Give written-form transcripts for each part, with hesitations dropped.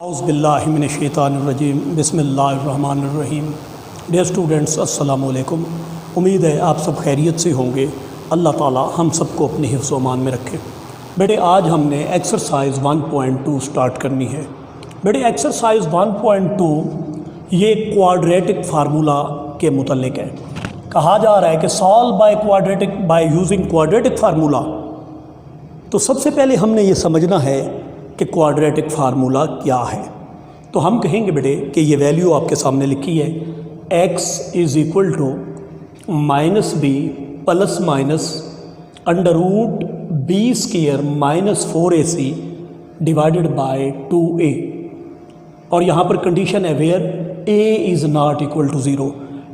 औज़ुबिल्लाहिमिनश्शैतानिर्रजीम बिस्मिल्लाहिर्रहमानिर्रहीम। Dear students, अस्सलाम वालेकुम। उम्मीद है आप सब खैरियत से होंगे। अल्लाह ताला हम सबको अपने हिफ्ज़ व अमान में रखे। बेटे आज हमने एक्सरसाइज 1.2 स्टार्ट करनी है। बेटे एक्सरसाइज 1.2 ये क्वाड्रेटिक फार्मूला के मुतल्लिक है। कहा जा रहा है कि solve by using quadratic formula. तो सबसे पहले हमने ये समझना है कि क्वाड्रेटिक फार्मूला क्या है। तो हम कहेंगे बेटे कि ये वैल्यू आपके सामने लिखी है, x is equal to minus b plus minus under root b square minus 4ac divided by 2a। और यहाँ पर कंडीशन है where a is not equal to 0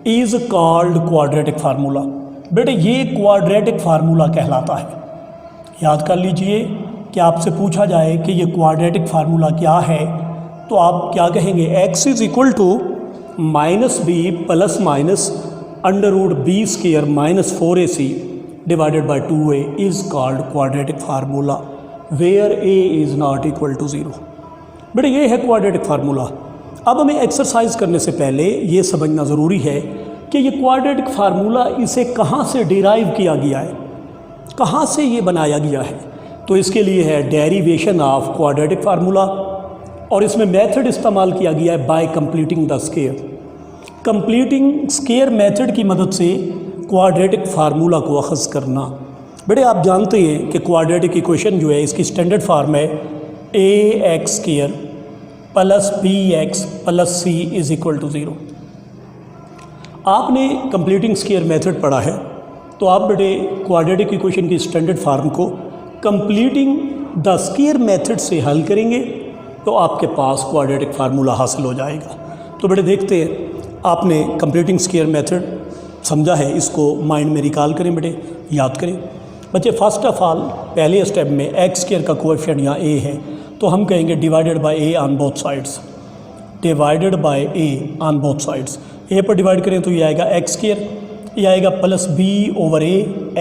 is called quadratic formula. बेटे ये क्वाड्रेटिक फार्मूला कहलाता है। याद कर लीजिए कि आपसे पूछा जाए कि ये क्वाड्रेटिक फार्मूला क्या है, तो आप क्या कहेंगे, x is equal to minus b plus minus under root b square minus 4ac divided by 2a is called quadratic formula where a is not equal to 0। बेटे ये है क्वाड्रेटिक फार्मूला। अब हमें एक्सरसाइज करने से पहले ये समझना ज़रूरी है कि ये क्वाड्रेटिक फार्मूला इसे कहाँ से डिराइव किया गया है, कहाँ से ये बनाया गया है। तो इसके लिए है डेरिवेशन ऑफ क्वाड्रेटिक फार्मूला, और इसमें मेथड इस्तेमाल किया गया है bye completing the square. Completing square method की मदद से क्वाड्रेटिक फार्मूला को अखज़ करना। बेटे आप जानते हैं कि क्वाड्रेटिक इक्वेशन जो है इसकी स्टैंडर्ड फार्म है ax square plus bx plus c is equal to 0। आपने कंप्लीटिंग स्क्वायर मेथड पढ़ा है, तो आप बेटे क्वाड्रेटिक इक्वेशन की स्टैंडर्ड फार्म को कंप्लीटिंग द स्क्वायर मेथड से हल करेंगे तो आपके पास क्वाड्रेटिक फार्मूला हासिल हो जाएगा। तो बेटे देखते हैं, आपने कंप्लीटिंग स्क्वायर मेथड समझा है, इसको माइंड में रिकॉल करें बेटे, याद करें। बच्चे फर्स्ट ऑफ ऑल पहले स्टेप में एक्स स्क्वायर का कोएफिशिएंट यहाँ a है, तो हम कहेंगे divided by a on both sides, divided by a on both sides. a पर डिवाइड करें तो ये आएगा एक्स स्क्वायर, ये आएगा plus b over a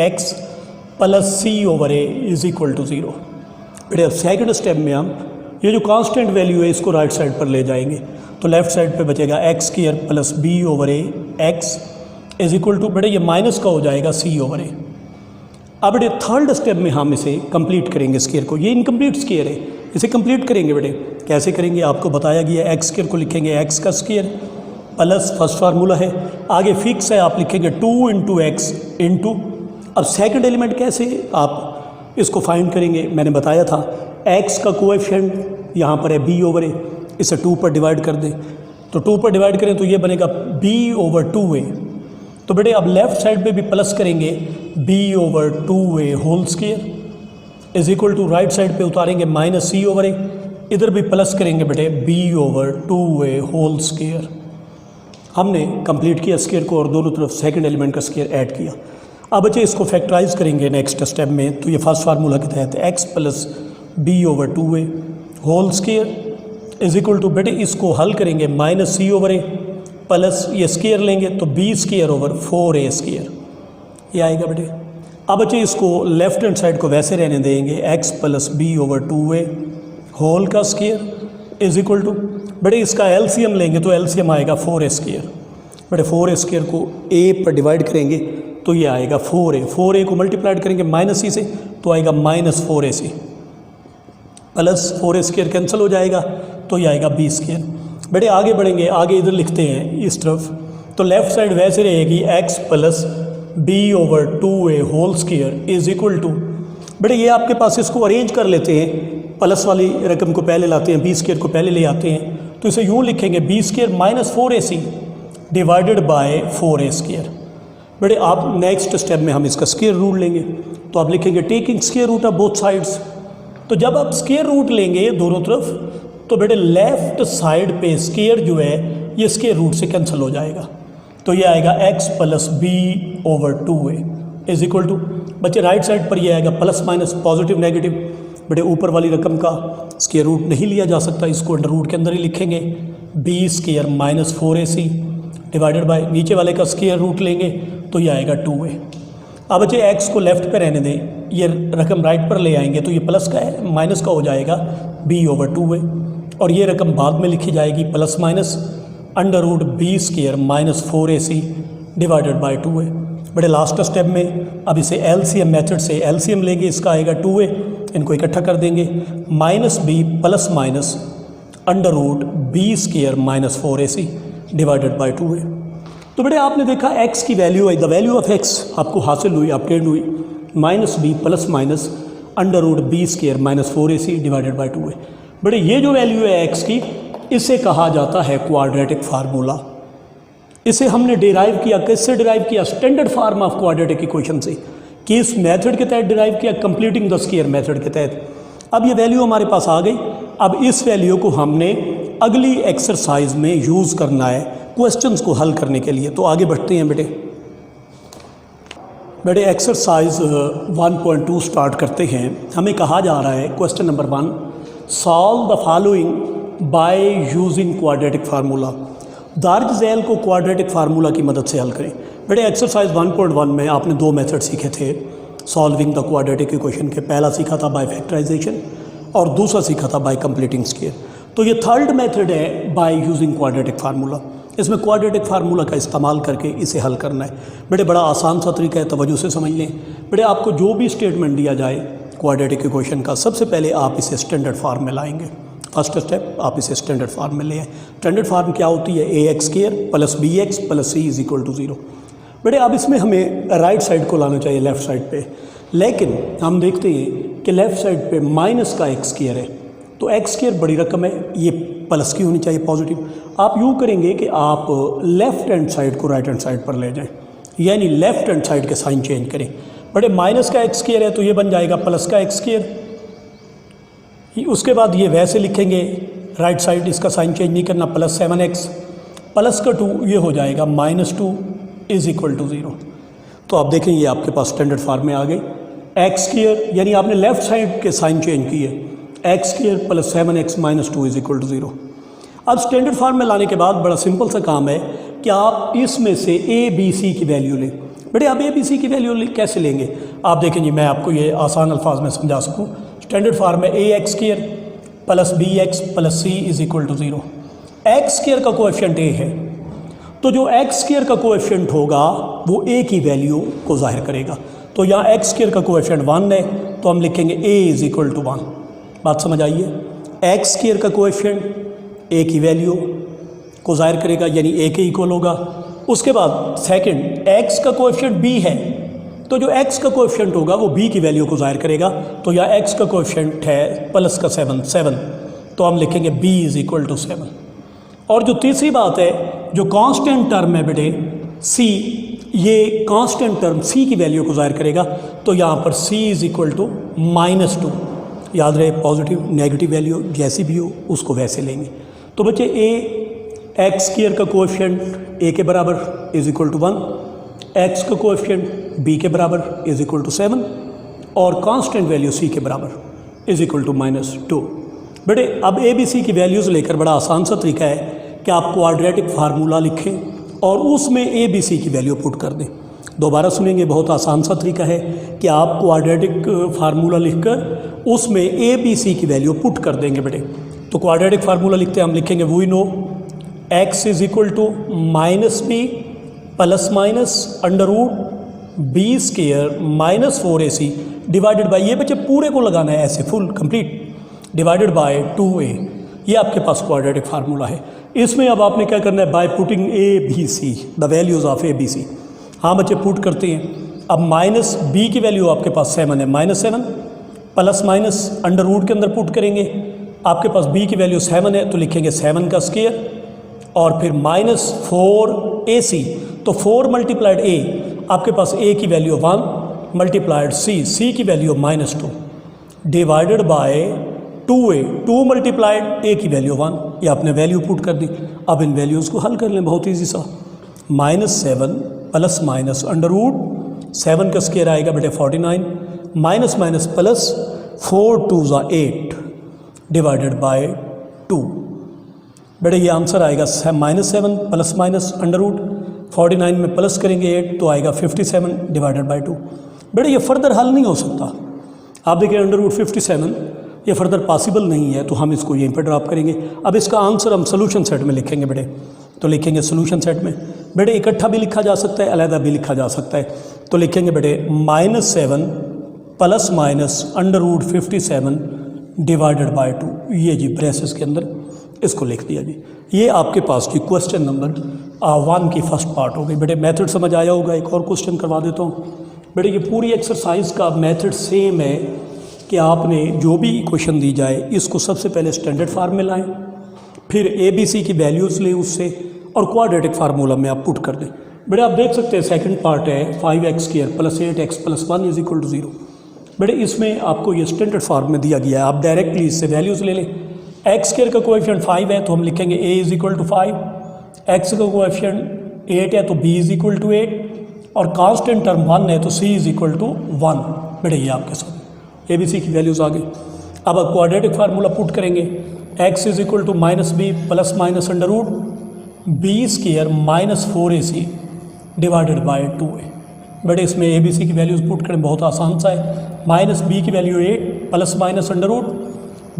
x plus c over a is equal to 0। बेटे अब सेकंड स्टेप में हम ये जो कांस्टेंट वैल्यू है इसको राइट साइड पर ले जाएंगे, तो लेफ्ट साइड पे बचेगा x square plus b over a x is equal to, बेटे ये माइनस का हो जाएगा c ओवर a। अब बेटे थर्ड स्टेप में हम इसे कंप्लीट करेंगे स्क्वायर को। ये इनकम्प्लीट स्क्वायर है, इसे कंप्लीट करेंगे। बेटे कैसे करेंगे आपको बताया गया है, एक्स स्क्वायर को लिखेंगे एक्स का स्क्वायर प्लस फर्स्ट फार्मूला है, आगे फिक्स है, आप लिखेंगे 2 इंटू एक्स इंटू। अब सेकंड एलिमेंट कैसे आप इसको फाइंड करेंगे, मैंने बताया था x का कोएफिशिएंट यहाँ पर है b ओवर a, इसे 2 पर डिवाइड कर दें, तो 2 पर डिवाइड करें तो ये बनेगा b ओवर 2a। तो बेटे अब लेफ़्ट साइड पे भी प्लस करेंगे b over 2a whole square is equal to, right side पे उतारेंगे माइनस c ओवर a, इधर भी प्लस करेंगे बेटे b over 2a whole square. हमने कंप्लीट किया स्क्वायर को और दोनों तरफ सेकंड एलिमेंट का स्क्वायर ऐड किया। अब बच्चे इसको फैक्टराइज करेंगे नेक्स्ट स्टेप में, तो ये फर्स्ट फार्मूला के तहत x plus b over 2a whole square is equal to, बेटे इसको हल करेंगे minus c over a plus ये स्क्वायर लेंगे तो b square over 4a square, ये आएगा बेटे। अब बच्चे इसको लेफ्ट हैंड साइड को वैसे रहने देंगे, x plus b over 2a whole का स्क्वायर इज इक्वल टू, बेटे इसका एलसीएम लेंगे तो एलसीएम आएगा 4a स्क्वायर। बेटे 4a स्क्वायर को a पर डिवाइड करेंगे तो ये आएगा 4a को मल्टीप्लाइड करेंगे माइनस c से तो आएगा minus 4ac plus 4a square cancel हो जाएगा तो ये आएगा b स्क्वायर। बेटे आगे बढ़ेंगे, आगे इधर लिखते हैं इस तरफ, तो लेफ़्ट साइड वैसे रहेगी x plus b over 2a whole square is equal to, बेटे ये आपके पास इसको अरेंज कर लेते हैं, प्लस वाली रकम को पहले लाते हैं, b स्क्वायर को पहले ले आते हैं, तो इसे यूँ लिखेंगे b square minus 4ac divided bye 4a square. बेटे आप नेक्स्ट स्टेप में हम इसका स्क्वायर रूट लेंगे, तो आप लिखेंगे taking square root of both sides. तो जब आप स्क्वायर रूट लेंगे दोनों तरफ, तो बेटे लेफ़्ट साइड पे स्क्वायर जो है ये स्क्वायर रूट से कैंसिल हो जाएगा, तो ये आएगा x plus b over 2a is equal to, बच्चे राइट साइड पर ये आएगा प्लस माइनस पॉजिटिव नेगेटिव। बेटे ऊपर वाली रकम का स्क्वायर रूट नहीं लिया जा सकता, इसको अंडर रूट के अंदर ही लिखेंगे b square minus 4ac divided bye, नीचे वाले का स्क्वायर रूट लेंगे तो ये आएगा 2a। अब बच्चे x को लेफ़्ट पे रहने दें, ये रकम राइट पर ले आएंगे तो ये प्लस का है माइनस का हो जाएगा b ओवर 2a, और ये रकम बाद में लिखी जाएगी plus minus under root b square minus 4ac divided by 2a। बड़े लास्ट स्टेप में अब इसे एलसीएम मेथड से एलसीएम लेंगे, इसका आएगा 2a, इनको इकट्ठा कर देंगे, minus b plus minus under root b square minus 4ac divided by 2a। तो बड़े आपने देखा x की वैल्यू है, द वैल्यू ऑफ x आपको हासिल हुई, अपटेन हुई, minus b plus minus under root b square minus 4ac divided by 2a। बड़े ये जो वैल्यू है x की, इसे कहा जाता है क्वाड्रेटिक फार्मूला। इसे हमने डिराइव किया, किससे डिराइव किया? Standard form of quadratic equation से। किस मेथड के तहत डिराइव किया? कंप्लीटिंग द स्क्वायर मेथड के तहत। अब ये वैल्यू हमारे पास आ गई। अब इस वैल्यू को हमने अगली एक्सरसाइज में यूज़ करना है क्वेश्चंस को हल करने के लिए। तो आगे बढ़ते हैं बेटे एक्सरसाइज 1.2 स्टार्ट करते हैं। हमें कहा जा रहा है question number 1, solve the following by using quadratic formula. दार्ज झैल को क्वाड्रेटिक फार्मूला की मदद से हल करें। बेटे एक्सरसाइज 1.1 में आपने दो मेथड सीखे थे सॉल्विंग द क्वाड्रेटिक इक्वेशन के। पहला सीखा था बाय फैक्टराइजेशन और दूसरा सीखा था बाय कंप्लीटिंग स्क्वायर। तो ये थर्ड मेथड है बाय यूजिंग क्वाड्रेटिक फार्मूला। इसमें क्वाड्रेटिक फार्मूला का इस्तेमाल करके इसे हल करना है। बेटे बड़ा आसान सा तरीका है, तवज्जो से समझ लें। बेटे आपको जो भी स्टेटमेंट दिया जाए क्वाड्रेटिक इक्वेशन का, सबसे पहले आप इसे स्टैंडर्ड फार्म में लाएंगे। फर्स्ट स्टेप, आप इसे स्टैंडर्ड फार्म में ले आए। स्टैंडर्ड फार्म क्या होती है? ax square plus bx plus c is equal to 0। बेटे अब इसमें हमें राइट साइड को लाना चाहिए लेफ़्ट साइड पे, लेकिन हम देखते हैं कि लेफ़्ट साइड पे माइनस का x स्क्वायर है, तो x स्क्वायर बड़ी रकम है, ये प्लस की होनी चाहिए पॉजिटिव। आप यूँ करेंगे कि आप लेफ़्ट हैंड साइड को राइट हैंड साइड पर ले जाएं, यानी लेफ़्ट हैंड साइड के साइन चेंज करें। बड़े माइनस का x स्क्वायर है तो ये बन जाएगा प्लस का x स्क्वायर। उसके बाद ये वैसे लिखेंगे राइट साइड, इसका साइन चेंज नहीं करना, प्लस 7x प्लस का 2 ये हो जाएगा माइनस 2 इज़ इक्वल टू 0। तो आप देखें ये आपके पास स्टैंडर्ड फार्म में आ गई। एक्स स्क्वायर यानी आपने लेफ़्ट साइड के साइन चेंज किए, x square plus 7x minus 2 is equal to 0। अब स्टैंडर्ड फार्म में लाने के बाद बड़ा सिंपल सा काम है कि आप इसमें से ABC की वैल्यू लें। बेटे आप ABC की वैल्यू कैसे लेंगे? आप देखें जी, मैं आपको ये आसान अल्फाज में समझा सकूँ। स्टैंडर्ड फार्म में ax square plus bx plus c is equal to 0। X square का कोएफिशिएंट a है, तो जो एक्स स्क्वायर का कोएफिशिएंट होगा वो a की वैल्यू को जाहिर करेगा। तो यहाँ एक्स स्क्वायर का कोएफिशिएंट 1 है, तो हम लिखेंगे a इज़ इक्वल टू 1। बात समझ आइए? एक्स स्क्वायर का कोएफिशिएंट a की वैल्यू को जाहिर करेगा, यानी a के इक्वल होगा। उसके बाद सेकंड, x का कोएफिशिएंट b है, तो जो x का कोएफिशिएंट होगा वो b की वैल्यू को जाहिर करेगा। तो यहाँ x का कोएफिशिएंट है प्लस का 7, तो हम लिखेंगे b इज़ इक्वल टू 7। और जो तीसरी बात है, जो कांस्टेंट टर्म है बेटे c, ये कांस्टेंट टर्म c की वैल्यू को जाहिर करेगा। तो यहाँ पर c is equal to minus 2। याद रहे पॉजिटिव नेगेटिव वैल्यू जैसी भी हो उसको वैसे लेंगे। तो बच्चे एक्स स्क्वायर का कोएफिशिएंट a के बराबर इज़ इक्वल टू 1, x का कोएफिशिएंट b के बराबर इज़ इक्वल टू 7 और कांस्टेंट वैल्यू c के बराबर इज़ इक्वल टू माइनस 2। बेटे अब ABC की वैल्यूज़ लेकर बड़ा आसान सा तरीका है कि आप क्वाड्रेटिक फार्मूला लिखें और उसमें ABC की वैल्यू पुट कर दें। दोबारा सुनेंगे, बहुत आसान सा तरीका है कि आप क्वाड्रेटिक फार्मूला लिखकर उसमें ABC की वैल्यू पुट कर देंगे बेटे। तो क्वाड्रेटिक फार्मूला लिखते हैं, हम लिखेंगे we know x is equal to minus b plus minus under root b square minus 4ac divided by, ये बच्चे पूरे को लगाना है ऐसे full complete, divided by 2a। ये आपके पास क्वाड्रेटिक फार्मूला है। इसमें अब आपने क्या करना है? By putting ABC the values of ABC। हाँ बच्चे पुट करते हैं। अब माइनस b की वैल्यू आपके पास 7 है, minus 7 plus minus under root के अंदर पुट करेंगे। आपके पास b की वैल्यू 7 है तो लिखेंगे 7 का स्क्वायर और फिर माइनस 4ac, तो 4 मल्टीप्लाइड a, आपके पास a की वैल्यू 1 मल्टीप्लाइड c की value minus 2 divided by 2a, 2 multiplied a की वैल्यू 1। ये आपने वैल्यू पुट कर दी। अब इन वैल्यूज़ को हल कर लें, बहुत ईजी सा। Minus 7 plus minus under root 7 का स्क्वायर आएगा बेटे 49 minus minus plus 4 2 8 divided by 2। बेटे ये आंसर आएगा -7 प्लस माइनस अंडर रूट 49 में प्लस करेंगे 8 तो आएगा 57 डिवाइडेड बाय 2। बेटे ये फर्दर हल नहीं हो सकता। आप देखिए अंडर रूट 57 ये फर्दर पॉसिबल नहीं है, तो हम इसको यहीं पर ड्रॉप करेंगे। अब इसका आंसर हम सोल्यूशन सेट में लिखेंगे बेटे, तो लिखेंगे सोल्यूशन सेट में। बेटे इकट्ठा भी लिखा जा सकता है, अलहदा भी लिखा जा सकता है, तो लिखेंगे बेटे -7 प्लस माइनस √57 डिवाइडेड बाय 2, ये जी ब्रेसेस के अंदर इसको लिख दिया जी। ये आपके पास की क्वेश्चन नंबर 1 की फर्स्ट पार्ट हो गई। बेटे मेथड समझ आया होगा। एक और क्वेश्चन करवा देता हूँ बेटे। ये पूरी एक्सरसाइज का मेथड सेम है कि आपने जो भी क्वेश्चन दी जाए इसको सबसे पहले स्टैंडर्ड फार्म में लाएं, फिर ABC की वैल्यूज़ लें उससे और क्वाड्रेटिक फार्मूला में आप पुट कर दें। बेटे आप देख सकते हैं सेकंड पार्ट है 5x² + 8x + 1 = 0। बेटे इसमें आपको ये स्टैंडर्ड फार्म में दिया गया है, आप डायरेक्टली इससे वैल्यूज़ ले लें। x² का कोएफिशिएंट 5 है तो हम लिखेंगे a = 5, x का कोएफिशिएंट 8 है तो b = 8 और कांस्टेंट टर्म 1 है तो c = 1। बेटे ये आपके साथ ABC की वैल्यूज़ आ गई। अब आप क्वाड्रेटिक फार्मूला पुट करेंगे, x = -b + -√b² - 4ac divided by 2a। बेटे इसमें ABC की वैल्यूज़ पुट करें, बहुत आसान सा है। -b की वैल्यू 8 +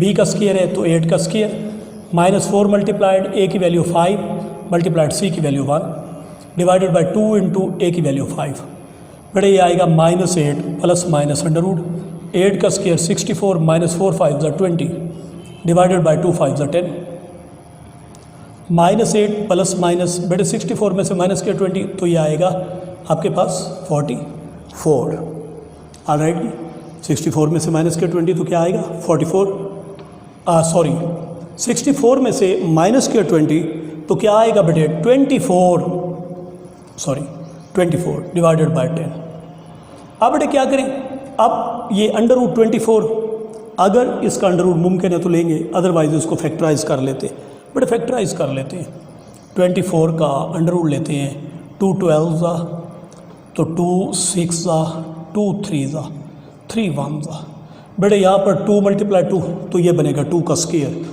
b का स्क्वायर है तो 8 का स्क्वायर, -4 मल्टीप्लाइड a की वैल्यू 5 मल्टीप्लाइड c की वैल्यू 1 डिवाइडेड बाय 2 × a की वैल्यू 5। बेटे ये आएगा -8 + √8 का square 64 -4 5 = 20 divided by 2 5 = 10। -8 plus minus बेटे 64 में से माइनस किया 20 तो ये आएगा आपके पास 44। ऑलराइट, 64 में से माइनस किया 20 तो क्या आएगा 44। 64 में से माइनस किया 20 तो क्या आएगा बेटे 24 डिवाइडेड बाय 10। अब बेटे क्या करें, अब ये √24 अगर इसका अंडर मुमकिन है तो लेंगे, अदरवाइज इसको फैक्टराइज कर लेते। बट फैक्टराइज कर लेते हैं। 24 का अंडर लेते हैं, 2 12 तो 2 6 2 3 3 1 बेटे यहाँ पर 2 × 2 तो ये बनेगा 2 का स्क्वायर।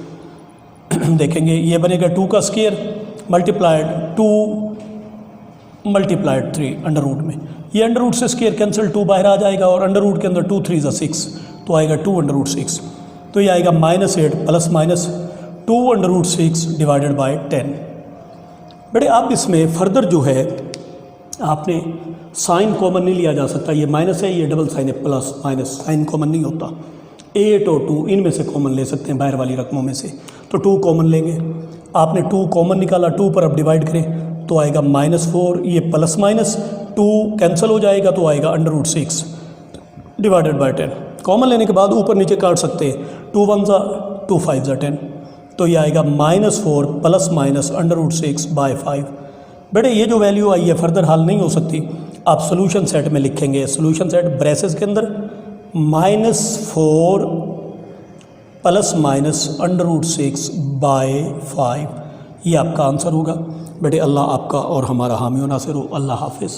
देखेंगे ये बनेगा 2 का स्क्वायर मल्टीप्लाइड 2 × 3 अंडर रूट में। ये अंडर रूट से स्क्वायर कैंसिल, 2 बाहर आ जाएगा और अंडर रूट के अंदर 2 3 6 तो आएगा 2 √ 6 तो ये आएगा -8 प्लस माइनस 2 √ 6 डिवाइडेड बाय 10। बेटे अब इसमें फर्दर जो है आपने साइन कॉमन नहीं लिया जा सकता, ये माइनस है ये डबल साइन है प्लस माइनस, साइन कॉमन नहीं होता। 8 और 2 इनमें से कॉमन ले सकते हैं बाहर वाली रकमों में से, तो 2 कॉमन लेंगे। आपने 2 कॉमन निकाला, 2 पर अब डिवाइड करें तो आएगा -4, ये प्लस माइनस 2 कैंसिल हो जाएगा तो आएगा under root 6 divided by 10। Common लेने के बाद ऊपर नीचे काट सकते हैं, 2 1 2 5 10 तो ये आएगा -4 plus minus under root 6 by 5। बेटे ये जो वैल्यू आई है फर्दर हल नहीं हो सकती, आप सोल्यूशन सेट में लिखेंगे। सोल्यूशन सेट ब्रेसेस के अंदर -4 plus minus under root 6 by 5, ये आपका आंसर होगा। बेटे अल्लाह आपका और हमारा हामी व नासिर हो। अल्लाह हाफिज़।